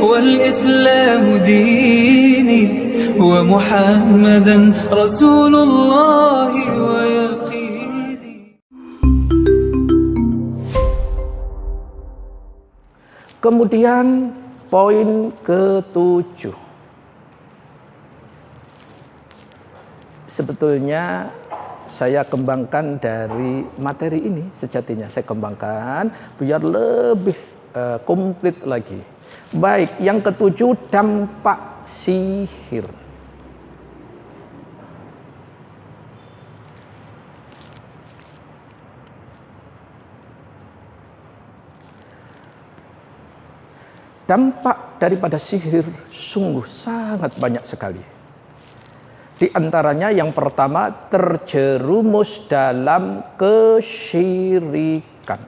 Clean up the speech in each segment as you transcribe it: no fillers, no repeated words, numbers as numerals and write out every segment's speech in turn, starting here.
والإسلام ديني ومحمدا رسول الله ويقيني. Kemudian poin ke-7. Sebetulnya saya kembangkan dari materi ini, sejatinya saya kembangkan biar lebih komplit lagi. Baik, yang ke-7, dampak sihir. Dampak daripada sihir sungguh sangat banyak sekali. Di antaranya yang pertama, terjerumus dalam kesyirikan.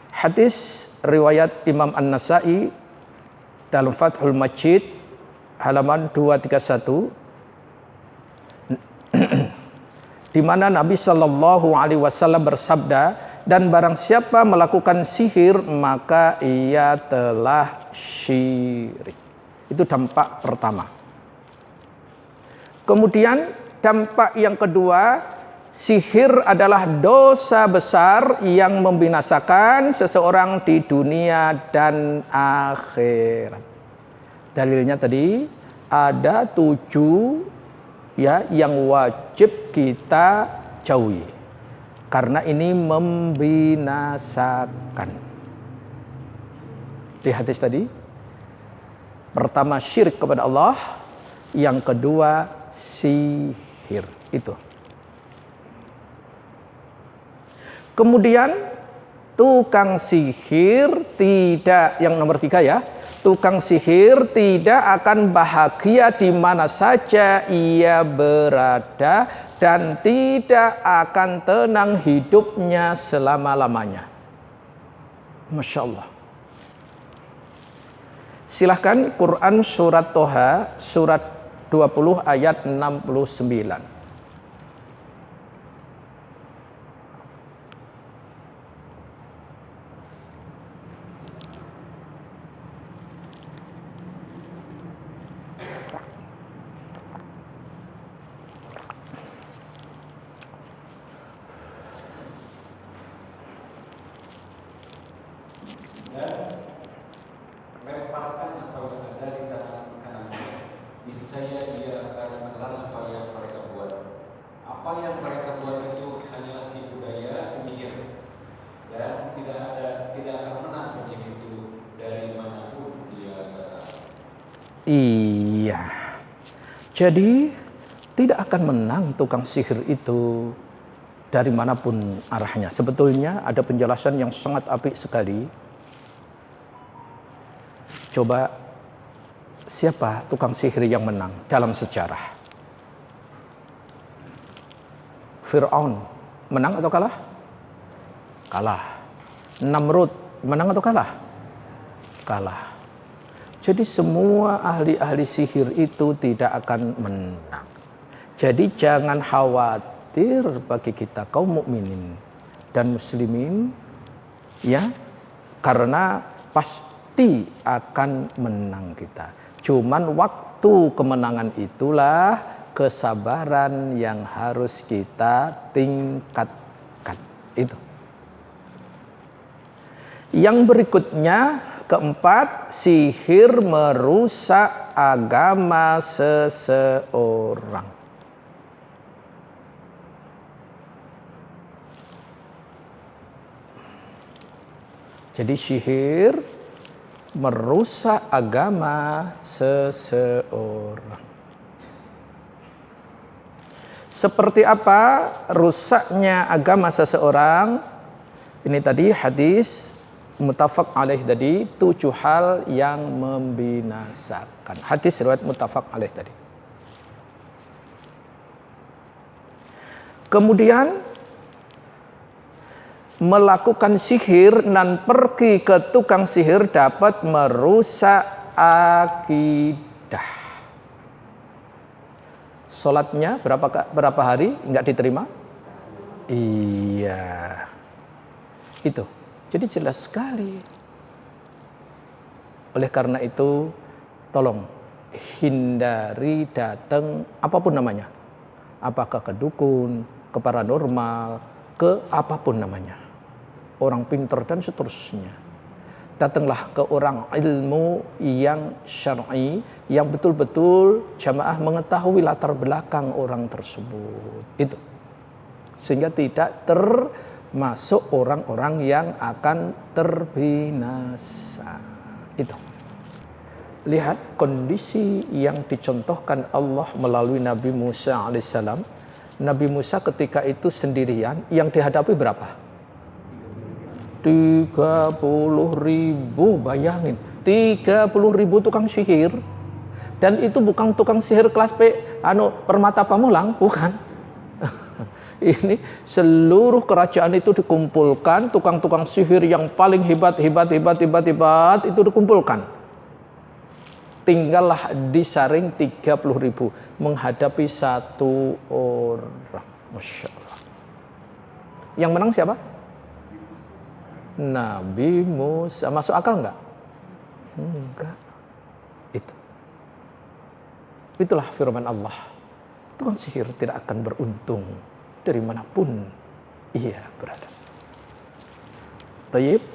Hadis riwayat Imam An-Nasa'i dalam Fathul Majid halaman 231 di mana Nabi Shallallahu Alaihi Wasallam bersabda, dan barang siapa melakukan sihir maka ia telah syirik. Itu dampak pertama. Kemudian dampak yang kedua, sihir adalah dosa besar yang membinasakan seseorang di dunia dan akhirat. Dalilnya tadi ada 7 ya yang wajib kita jauhi. Karena ini membinasakan. Di hadis tadi, pertama syirik kepada Allah, yang kedua sihir. Itu. Kemudian tukang sihir tidak, yang nomor 3 ya, tukang sihir tidak akan bahagia di mana saja ia berada dan tidak akan tenang hidupnya selama-lamanya. Masya Allah. Silahkan Quran surat Toha surat 20 ayat 69. Iya. Jadi tidak akan menang tukang sihir itu dari manapun arahnya. Sebetulnya ada penjelasan yang sangat apik sekali. Coba siapa tukang sihir yang menang dalam sejarah? Fir'aun menang atau kalah? Kalah. Namrud menang atau kalah? Kalah. Jadi semua ahli-ahli sihir itu tidak akan menang. Jadi jangan khawatir bagi kita kaum mukminin dan muslimin, ya, karena pasti akan menang kita. Cuman waktu kemenangan itulah kesabaran yang harus kita tingkatkan. Itu. Yang berikutnya, keempat, sihir merusak agama seseorang. Jadi sihir merusak agama seseorang. Seperti apa rusaknya agama seseorang? Ini tadi hadis muttafaq alaih tadi, 7 hal yang membinasakan. Hadis riwayat muttafaq alaih tadi. Kemudian melakukan sihir dan pergi ke tukang sihir dapat merusak akidah. Sholatnya berapa hari nggak diterima? Iya, itu. Jadi jelas sekali. Oleh karena itu, tolong hindari datang apapun namanya. Apakah ke dukun, ke paranormal, ke apapun namanya. Orang pintar dan seterusnya. Datanglah ke orang ilmu yang syar'i, yang betul-betul jamaah mengetahui latar belakang orang tersebut. Itu. Sehingga tidak termasuk orang-orang yang akan terbinasa. Itu. Lihat kondisi yang dicontohkan Allah melalui Nabi Musa alaihissalam. Nabi Musa ketika itu sendirian, yang dihadapi berapa? 30.000, bayangin. 30.000 tukang sihir. Dan itu bukan tukang sihir kelas Permata Pamulang, bukan. Ini seluruh kerajaan itu dikumpulkan, tukang-tukang sihir yang paling hebat itu dikumpulkan. Tinggallah disaring 30.000 menghadapi satu orang. Masya Allah. Yang menang siapa? Nabi Musa. Masuk akal enggak? Enggak. Itulah firman Allah. Tukang sihir tidak akan beruntung dari manapun ia berada. Tayyib.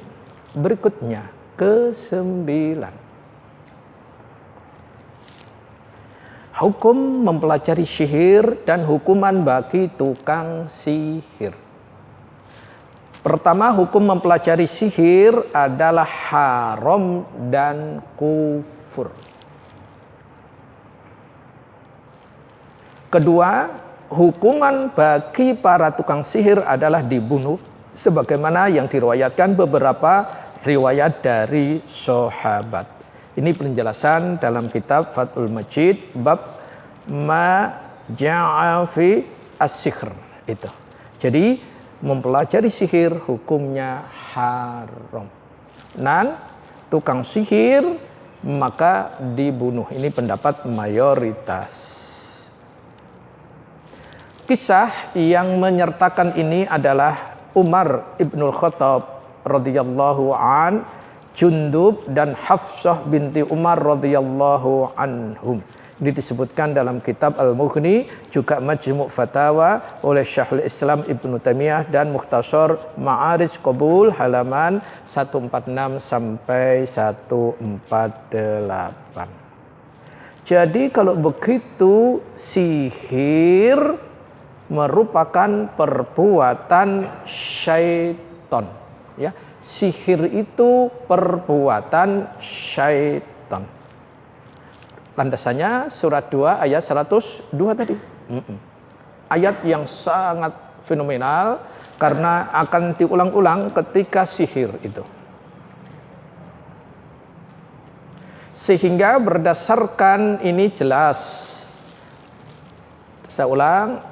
Berikutnya ke-9. Hukum mempelajari sihir dan hukuman bagi tukang sihir. Pertama, hukum mempelajari sihir adalah haram dan kufur. Kedua, hukuman bagi para tukang sihir adalah dibunuh, sebagaimana yang diriwayatkan beberapa riwayat dari sahabat. Ini penjelasan dalam kitab Fathul Majid bab ma ja'a fi as-sihr itu. Jadi mempelajari sihir hukumnya haram. Dan tukang sihir maka dibunuh. Ini pendapat mayoritas. Kisah yang menyertakan ini adalah Umar ibnul Khattab radhiyallahu an, Jundub dan Hafsah binti Umar radhiyallahu anhum. Ini disebutkan dalam kitab Al-Mughni, juga Majmu' Fatawa oleh Syekhul Islam Ibnu Taimiyah dan Mukhtasar Ma'arij Qabul halaman 146 sampai 148. Jadi kalau begitu sihir merupakan perbuatan syaitan, ya. Sihir itu perbuatan syaitan. Landasannya surat 2 ayat 102 tadi. Ayat yang sangat fenomenal karena akan diulang-ulang ketika sihir itu. Sehingga berdasarkan ini jelas, saya ulang,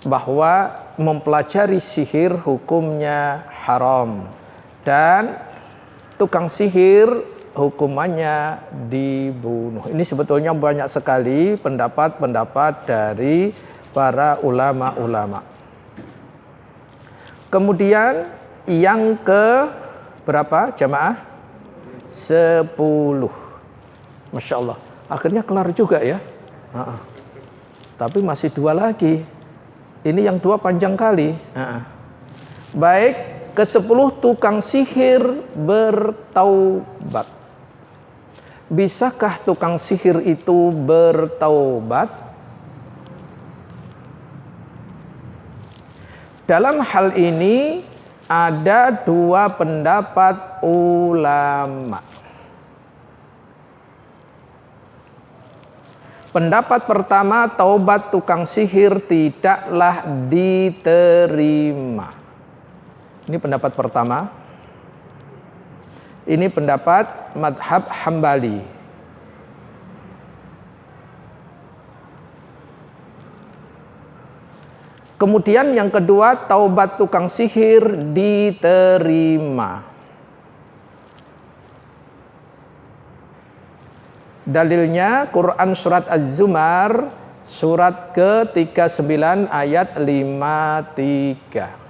bahwa mempelajari sihir hukumnya haram. Dan tukang sihir hukumannya dibunuh. Ini sebetulnya banyak sekali pendapat-pendapat dari para ulama-ulama. Kemudian yang ke berapa jamaah? 10. Masya Allah. Akhirnya kelar juga ya. Tapi masih 2 lagi. Ini yang 2 panjang kali. Baik. Ke-10 tukang sihir bertaubat. Bisakah tukang sihir itu bertaubat? Dalam hal ini ada 2 pendapat ulama. Pendapat pertama, taubat tukang sihir tidaklah diterima. Ini pendapat pertama. Ini pendapat madhab Hambali. Kemudian yang kedua, taubat tukang sihir diterima. Dalilnya Quran surat Az-Zumar surat ke-39 ayat 53.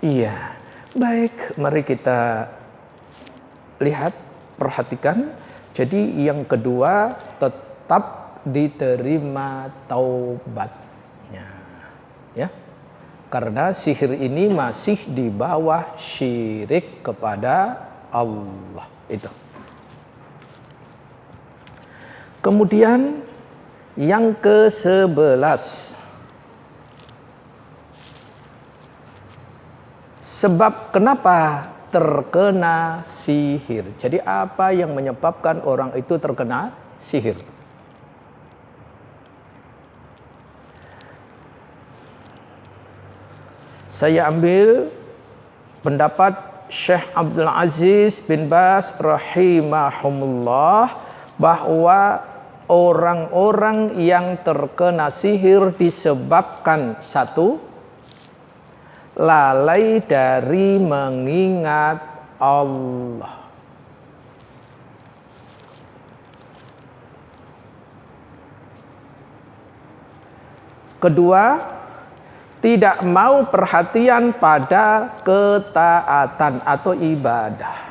Iya. Baik, mari kita lihat, perhatikan. Jadi yang kedua, tetap diterima taubatnya. Ya. Karena sihir ini masih di bawah syirik kepada Allah. Itu. Kemudian yang ke-11. Sebab kenapa terkena sihir. Jadi apa yang menyebabkan orang itu terkena sihir? Saya ambil pendapat Syekh Abdul Aziz bin Baz rahimahumullah bahwa orang-orang yang terkena sihir disebabkan satu, lalai dari mengingat Allah. Kedua, tidak mau perhatian pada ketaatan atau ibadah.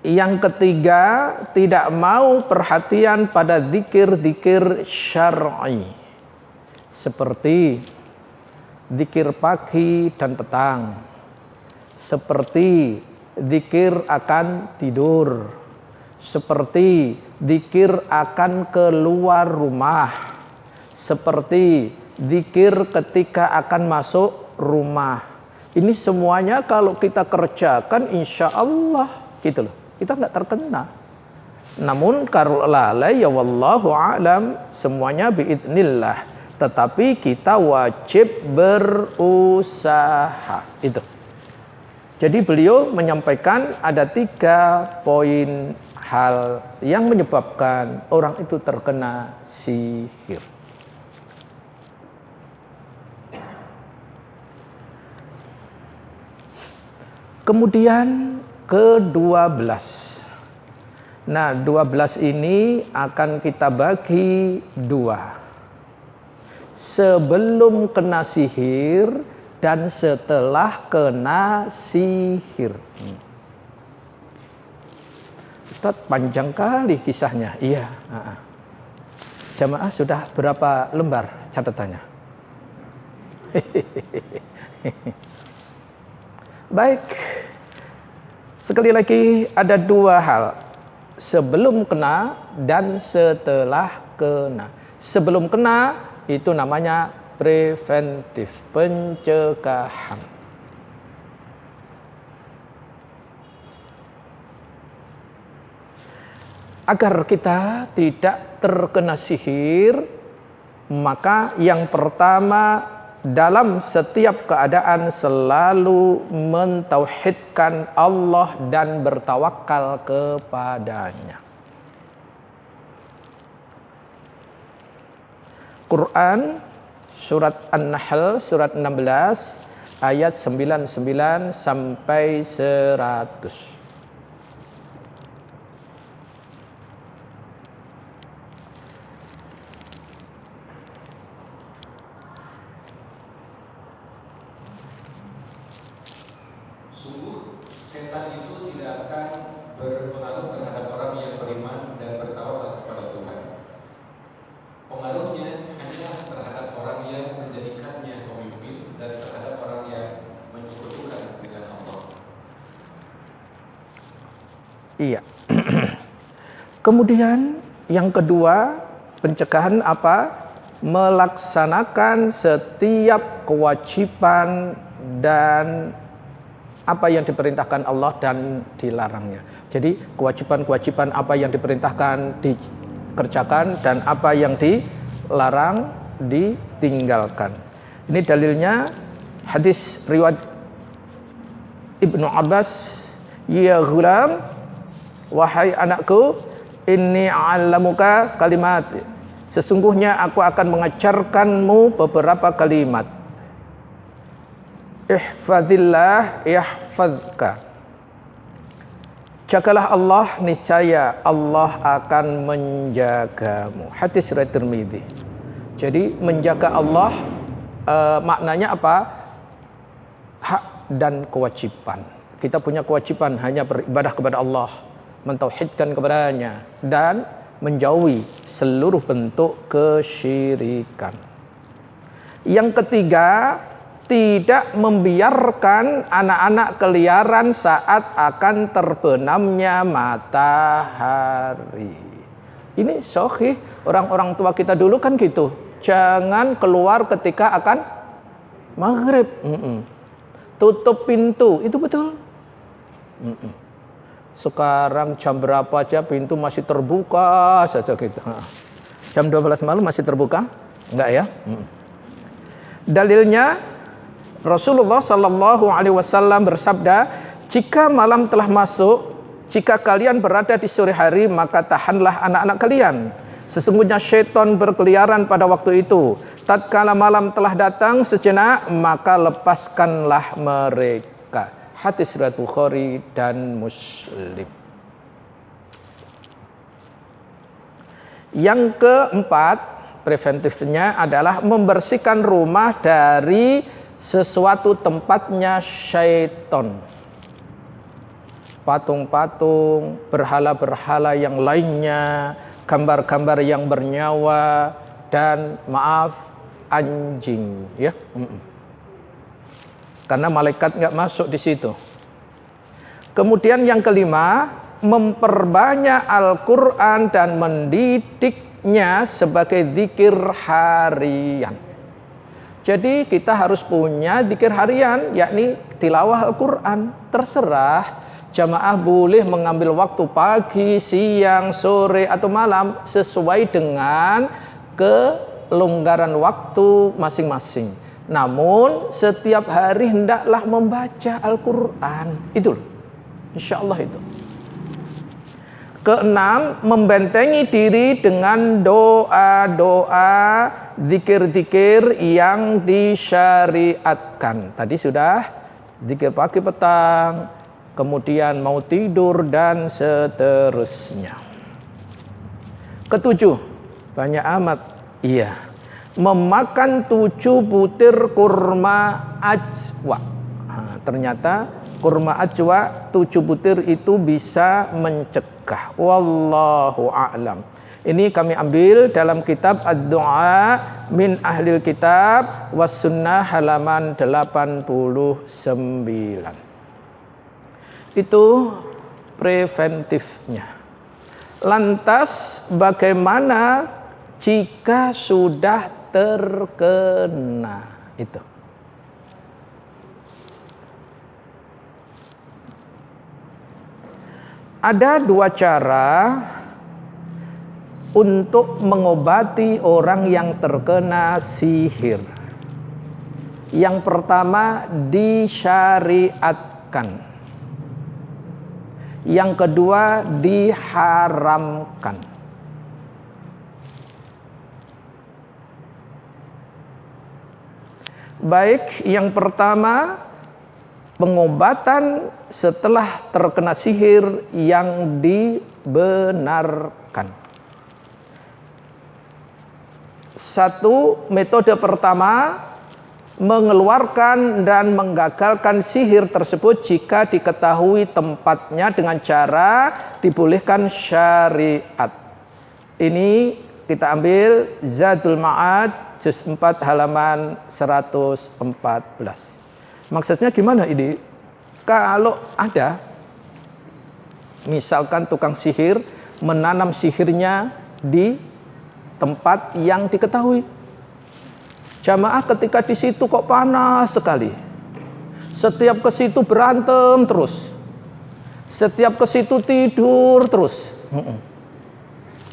Yang ketiga, tidak mau perhatian pada zikir-zikir syar'i. Seperti zikir pagi dan petang. Seperti zikir akan tidur. Seperti zikir akan keluar rumah. Seperti zikir ketika akan masuk rumah. Ini semuanya kalau kita kerjakan insya Allah gitu loh. Kita nggak terkena. Namun kalau lalai ya wallahu a'lam, semuanya biidznillah. Tetapi kita wajib berusaha. Itu. Jadi beliau menyampaikan ada 3 poin hal yang menyebabkan orang itu terkena sihir. Kemudian ke-12. Nah, 12 ini akan kita bagi 2. Sebelum kena sihir dan setelah kena sihir. Ustaz, panjang kali kisahnya. Iya. Jamaah sudah berapa lembar catatannya? Baik. Sekali lagi ada 2 hal. Sebelum kena dan setelah kena. Sebelum kena itu namanya preventif, pencegahan. Agar kita tidak terkena sihir, maka yang pertama dalam setiap keadaan selalu mentauhidkan Allah dan bertawakal kepadanya. Quran surat An-Nahl surat 16 ayat 99 sampai 100. Setan itu tidak akan berpengaruh terhadap orang yang beriman dan bertawakal kepada Tuhan. Pengaruhnya hanyalah terhadap orang yang menjadikannya pemimpin dan terhadap orang yang menyekutukan dengan Allah. Iya. Kemudian yang kedua, pencegahan apa? Melaksanakan setiap kewajiban dan apa yang diperintahkan Allah dan dilarangnya. Jadi kewajiban-kewajiban apa yang diperintahkan dikerjakan dan apa yang dilarang ditinggalkan. Ini dalilnya hadis riwayat Ibnu Abbas, ya ghulam, wahai anakku, inni a'lamuka kalimat. Sesungguhnya aku akan mengajarkanmu beberapa kalimat. Ihfazillah yahfazka. Jagalah Allah, niscaya Allah akan menjagamu. Hadis riwayat Tirmidzi. Jadi menjaga Allah maknanya apa? Hak dan kewajiban. Kita punya kewajiban hanya beribadah kepada Allah, mentauhidkan kepadanya, dan menjauhi seluruh bentuk kesyirikan. Yang ketiga, tidak membiarkan anak-anak keliaran saat akan terbenamnya matahari. Ini sahih, orang-orang tua kita dulu kan gitu. Jangan keluar ketika akan maghrib. Tutup pintu, itu betul. Sekarang jam berapa aja pintu masih terbuka saja gitu. Jam 12 malam masih terbuka? Enggak ya? Dalilnya Rasulullah sallallahu alaihi wasallam bersabda, "Jika malam telah masuk, jika kalian berada di sore hari, maka tahanlah anak-anak kalian. Sesungguhnya syaitan berkeliaran pada waktu itu. Tatkala malam telah datang sejenak, maka lepaskanlah mereka." Hadis riwayat Bukhari dan Muslim. Yang keempat, preventifnya adalah membersihkan rumah dari sesuatu tempatnya syaitan. Patung-patung, berhala-berhala yang lainnya, gambar-gambar yang bernyawa, dan maaf, anjing, ya. Karena malaikat nggak masuk di situ. Kemudian yang kelima, memperbanyak Al-Quran dan mendidiknya sebagai zikir harian. Jadi kita harus punya zikir harian, yakni tilawah Al-Quran. Terserah jamaah boleh mengambil waktu pagi, siang, sore, atau malam sesuai dengan kelonggaran waktu masing-masing. Namun setiap hari hendaklah membaca Al-Quran. Itu loh, insya Allah itu. Keenam, membentengi diri dengan doa-doa, zikir-zikir yang disyariatkan. Tadi sudah zikir pagi petang, kemudian mau tidur, dan seterusnya. Ketujuh, banyak amat. Iya. Memakan 7 butir kurma ajwa. Ternyata kurma ajwa 7 butir itu bisa mencegah. Wallahu a'lam. Ini kami ambil dalam kitab Ad-Du'a min Ahlil Kitab was Sunnah halaman 89. Itu preventifnya. Lantas bagaimana jika sudah terkena itu? Ada 2 cara untuk mengobati orang yang terkena sihir. Yang pertama, disyariatkan. Yang kedua, diharamkan. Baik, yang pertama, pengobatan setelah terkena sihir yang dibenarkan. Satu, metode pertama, mengeluarkan dan menggagalkan sihir tersebut jika diketahui tempatnya dengan cara dibolehkan syariat. Ini kita ambil Zadul Ma'ad juz 4 halaman 114. Maksudnya gimana ini? Kalau ada misalkan tukang sihir menanam sihirnya di tempat yang diketahui, jamaah ketika di situ kok panas sekali, setiap ke situ berantem terus, setiap ke situ tidur terus,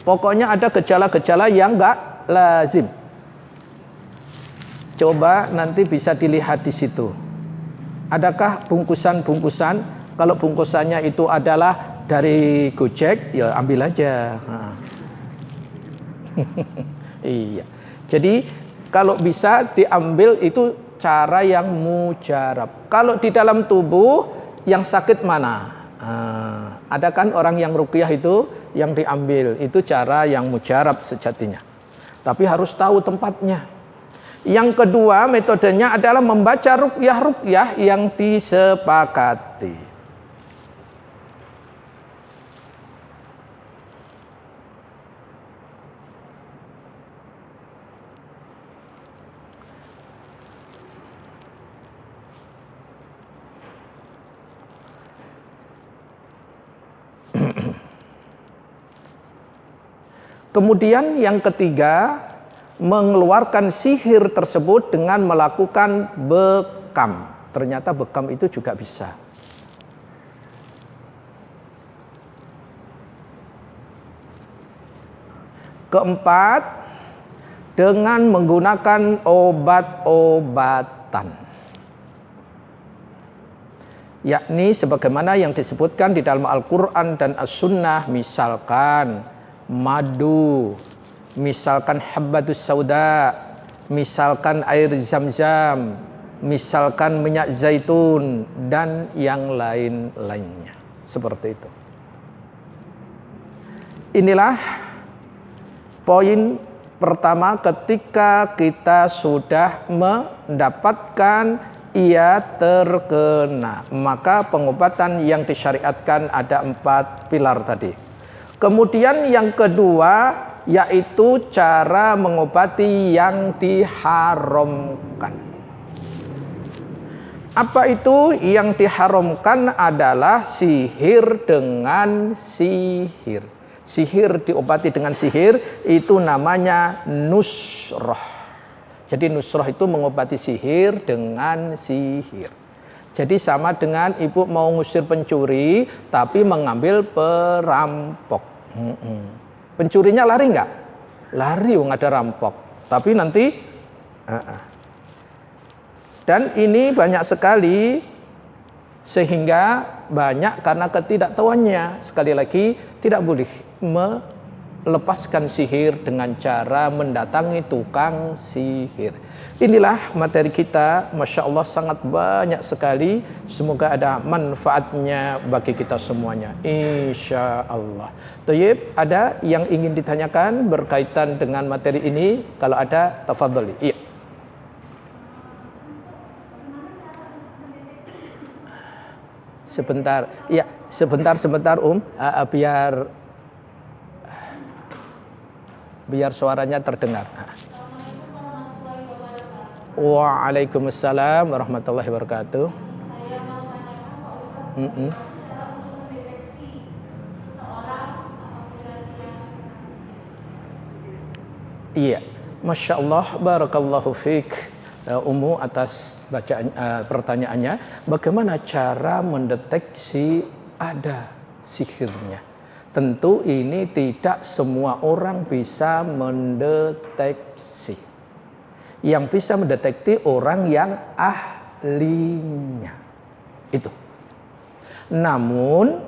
pokoknya ada gejala-gejala yang enggak lazim. Coba nanti bisa dilihat di situ. Adakah bungkusan-bungkusan? Kalau bungkusannya itu adalah dari Gojek, ya ambil aja. Iya. Jadi kalau bisa diambil itu cara yang mujarab. Kalau di dalam tubuh yang sakit mana? Ada kan orang yang ruqyah itu yang diambil, itu cara yang mujarab sejatinya. tapi harus tahu tempatnya. Yang kedua, metodenya adalah membaca ruqyah-ruqyah yang disepakati. Kemudian yang ketiga, mengeluarkan sihir tersebut dengan melakukan bekam. Ternyata bekam itu juga bisa. Keempat, dengan menggunakan obat-obatan. Yakni sebagaimana yang disebutkan di dalam Al-Quran dan As-Sunnah, misalkan madu, misalkan habbatus sauda, misalkan air zam-zam, misalkan minyak zaitun, dan yang lain-lainnya. Seperti itu. Inilah poin pertama ketika kita sudah mendapatkan ia terkena. Maka pengobatan yang disyariatkan ada 4 pilar tadi. Kemudian yang kedua yaitu cara mengobati yang diharamkan. Apa itu yang diharamkan? Adalah sihir dengan sihir. Sihir diobati dengan sihir itu namanya nusrah. Jadi nusrah itu mengobati sihir dengan sihir. Jadi sama dengan ibu mau ngusir pencuri, tapi mengambil perampok. Pencurinya lari nggak? Lari, nggak ada rampok. Tapi nanti, dan ini banyak sekali, sehingga banyak karena ketidaktahuannya. Sekali lagi, tidak boleh melepaskan sihir dengan cara mendatangi tukang sihir. Inilah materi kita, Masya Allah sangat banyak sekali. Semoga ada manfaatnya bagi kita semuanya, insya Allah. Tayyib, ada yang ingin ditanyakan berkaitan dengan materi ini? Kalau ada, tafadhali. Iya. Sebentar, ya, sebentar, biar suaranya terdengar. Waalaikumsalam warahmatullahi wabarakatuh. Saya mau tanyakan Pak Ustadz, cara untuk mendeteksi seorang apabila dia Iya, Masya Allah, barakallahu fiik Ummu atas bacaan pertanyaannya. Bagaimana cara mendeteksi ada sihirnya? Tentu ini tidak semua orang bisa mendeteksi. Yang bisa mendeteksi orang yang ahlinya. Itu. Namun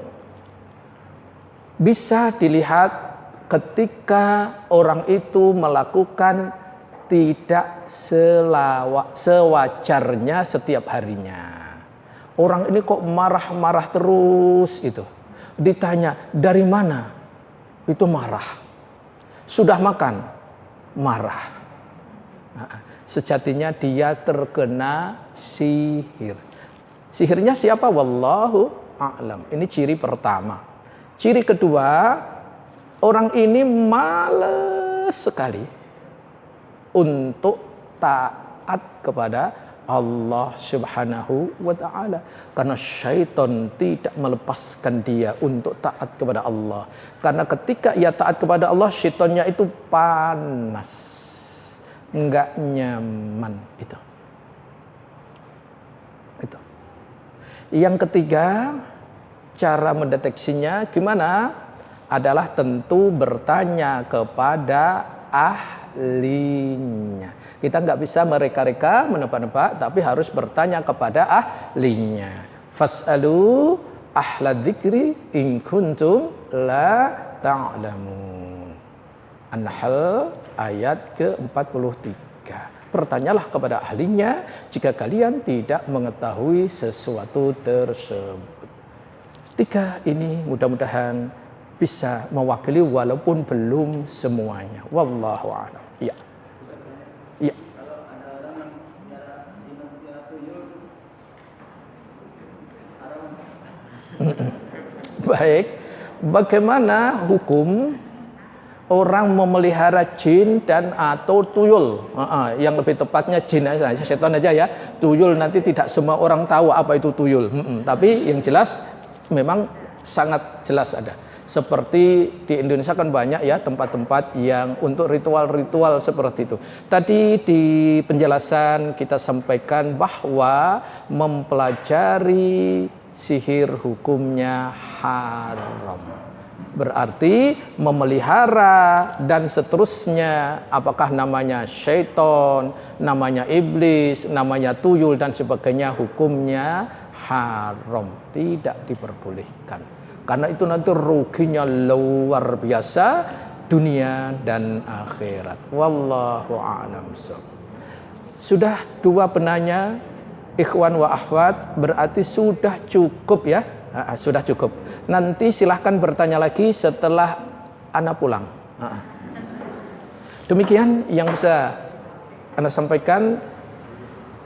bisa dilihat ketika orang itu melakukan tidak sewajarnya setiap harinya. Orang ini kok marah-marah terus itu. Ditanya, dari mana? Itu marah. Sudah makan? Marah. Sejatinya dia terkena sihir. Sihirnya siapa? Wallahu a'lam. Ini ciri pertama. Ciri kedua, orang ini malas sekali untuk taat kepada Allah Subhanahu wa ta'ala. Karena syaitan tidak melepaskan dia untuk taat kepada Allah. Karena ketika ia taat kepada Allah, syaitannya itu panas. Enggak nyaman itu. Yang ketiga, cara mendeteksinya gimana? Adalah tentu bertanya kepada ahlinya. Kita nggak bisa mereka-reka, menebak-nebak, tapi harus bertanya kepada ahlinya. Fas'alu ahla dzikri in kuntum la ta'lamun. An-Nahl ayat ke-43. Bertanyalah kepada ahlinya jika kalian tidak mengetahui sesuatu tersebut. 3 ini mudah-mudahan bisa mewakili walaupun belum semuanya. Wallahu a'lam. Ya. Ya. Baik, bagaimana hukum orang memelihara jin dan atau tuyul? Yang lebih tepatnya jin aja, setan aja ya. Tuyul nanti tidak semua orang tahu apa itu tuyul. Tapi yang jelas memang sangat jelas ada. Seperti di Indonesia kan banyak ya tempat-tempat yang untuk ritual-ritual seperti itu. Tadi di penjelasan kita sampaikan bahwa mempelajari sihir hukumnya haram. Berarti memelihara dan seterusnya, apakah namanya syaiton, namanya iblis, namanya tuyul dan sebagainya, hukumnya haram, tidak diperbolehkan. Karena itu nanti ruginya luar biasa dunia dan akhirat. Wallahu a'lam. Sudah 2 penanya, ikhwan wa akhwat, berarti sudah cukup ya. Sudah cukup. Nanti silahkan bertanya lagi setelah Ana pulang. Demikian yang bisa Ana sampaikan.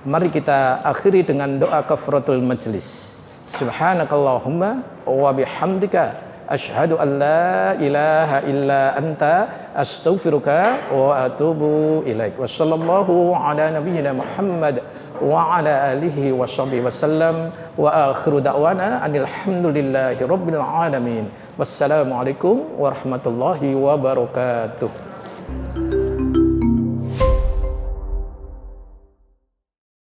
Mari kita akhiri dengan doa kafaratul majlis. Subhanakallahumma wa bihamdika asyhadu an la ilaha illa anta astaghfiruka wa atubu ilaik. Wassallallahu ala nabiyyina Muhammad wa ala alihi washabihi wasallam wa akhiru da'wana anil hamdulillahi rabbil alamin. Wassalamualaikum warahmatullahi wabarakatuh.